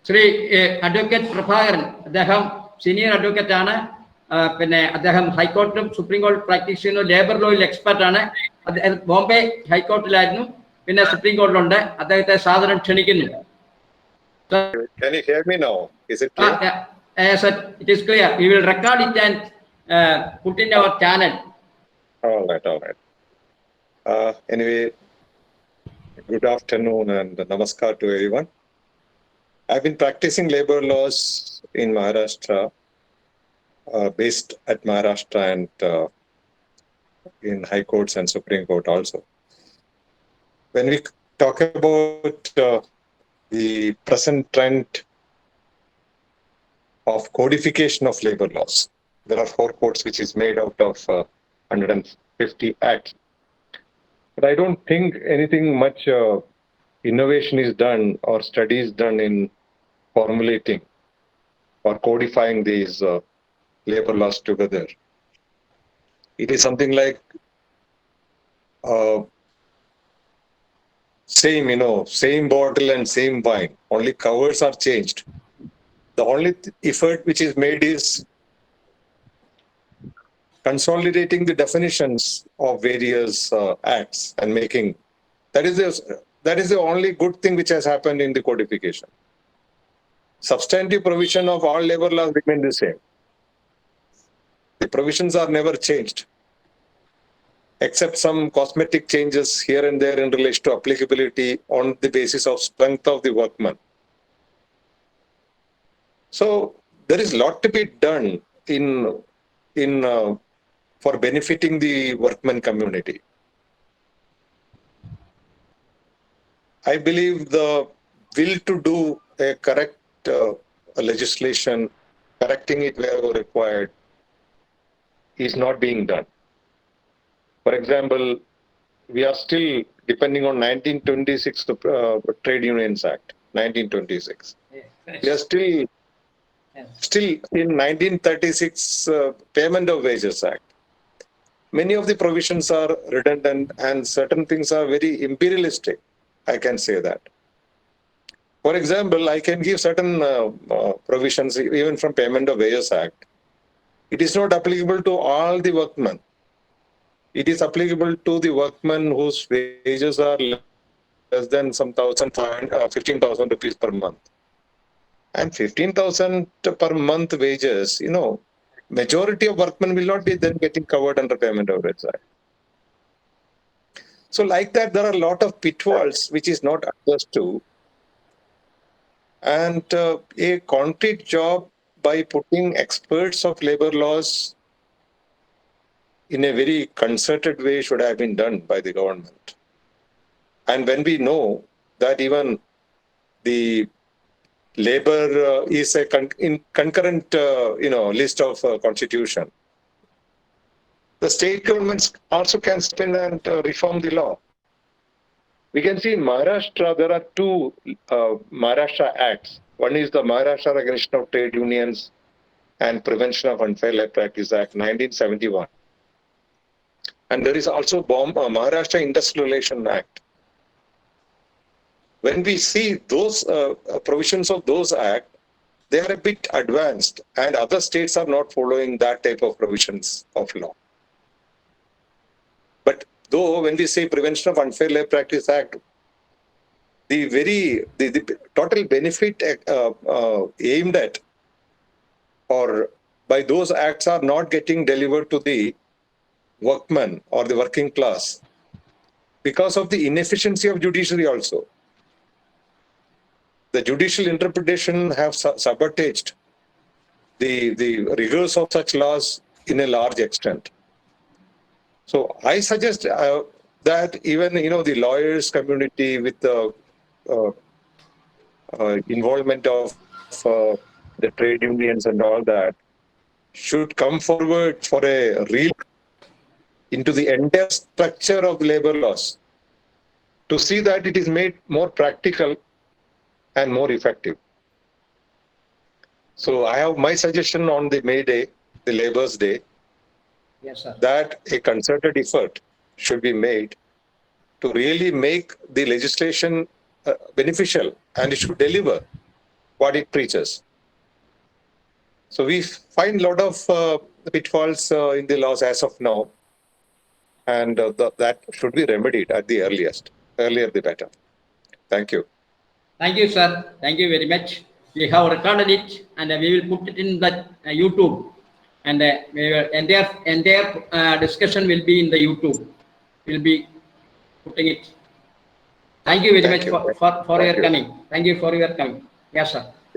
Shri advocate Prabhakaran, അദ്ദേഹം senior advocate ആണ്. പിന്നെ അദ്ദേഹം ഹൈക്കോർട്ടിലും സുപ്രീം കോടതി പ്രാക്ടീസ് ചെയ്യുന്നു. ലേബർ ലോയിൽ എക്സ്പെർട്ടാണ്. ബോംബെ ഹൈക്കോർട്ടിലായിരുന്നു, പിന്നെ സുപ്രീം കോടതിയിലുണ്ട്. അദ്ദേഹത്തെ സാദരം ക്ഷണിക്കുന്നു. Can you hear me now? Is it clear? Yes, sir, it is clear. We will record it and put in our channel. All right. Anyway, good afternoon and namaskar to everyone. I've been practicing labor laws in Maharashtra, based at Maharashtra and in high courts and Supreme Court also. When we talk about the present trend of codification of labor laws, there are 4 courts which is made out of 150 acts. But I don't think anything much innovation is done or studies done in formulating or codifying these labor laws together. It is something like same bottle and same wine, only covers are changed. The only effort which is made is consolidating the definitions of various acts and making that is the only good thing which has happened in the codification. Substantive provision of all labor laws remain the same. The provisions are never changed, except some cosmetic changes here and there in relation to applicability on the basis of strength of the workman. So there is a lot to be done in for benefiting the workman community. I believe the will to do a correct legislation, correcting it wherever required, is not being done. For example, we are still depending on 1926, the Trade Unions Act, 1926. We are still in 1936 Payment of Wages Act. Many of the provisions are redundant and certain things are very imperialistic. I can say that. For example, I can give certain provisions even from Payment of Wages Act. It is not applicable to all the workmen. It is applicable to the workmen whose wages are less than some 15,000 rupees per month. And 15,000 per month wages, majority of workmen will not be then getting covered under Payment of Wages Act. So like that, there are a lot of pitfalls which is not addressed to. And a concrete job by putting experts of labor laws in a very concerted way should have been done by the government. And when we know that even the labor is a concurrent list of constitution, the state governments also can spin and reform the law. We can see in Maharashtra, there are 2 Maharashtra acts. One is the Maharashtra Regulation of Trade Unions and Prevention of Unfair Labor Practice Act, 1971. And there is also Maharashtra Industrial Relation Act. When we see those provisions of those acts, they are a bit advanced and other states are not following that type of provisions of law. But though when we say Prevention of Unfair Labor Practice Act, the total benefit aimed at or by those acts are not getting delivered to the workmen or the working class because of the inefficiency of judiciary also. The judicial interpretation have sabotaged the rigors of such laws in a large extent. So I suggest that even the lawyers community with the involvement of the trade unions and all that should come forward for a real into the entire structure of labor laws to see that it is made more practical and more effective. So I have my suggestion on the May Day, the Labor's Day. Yes, sir. That a concerted effort should be made to really make the legislation beneficial, and it should deliver. what it preaches. So we find a lot of pitfalls in the laws as of now, and that should be remedied at the earliest. Earlier the better. Thank you. Thank you, sir. Thank you very much. We have recorded it, and we will put it in the YouTube. And entire discussion will be in the YouTube. We'll be putting it. Thank you very Thank much you. for Thank your you. coming. Thank you for your coming. Yes, sir.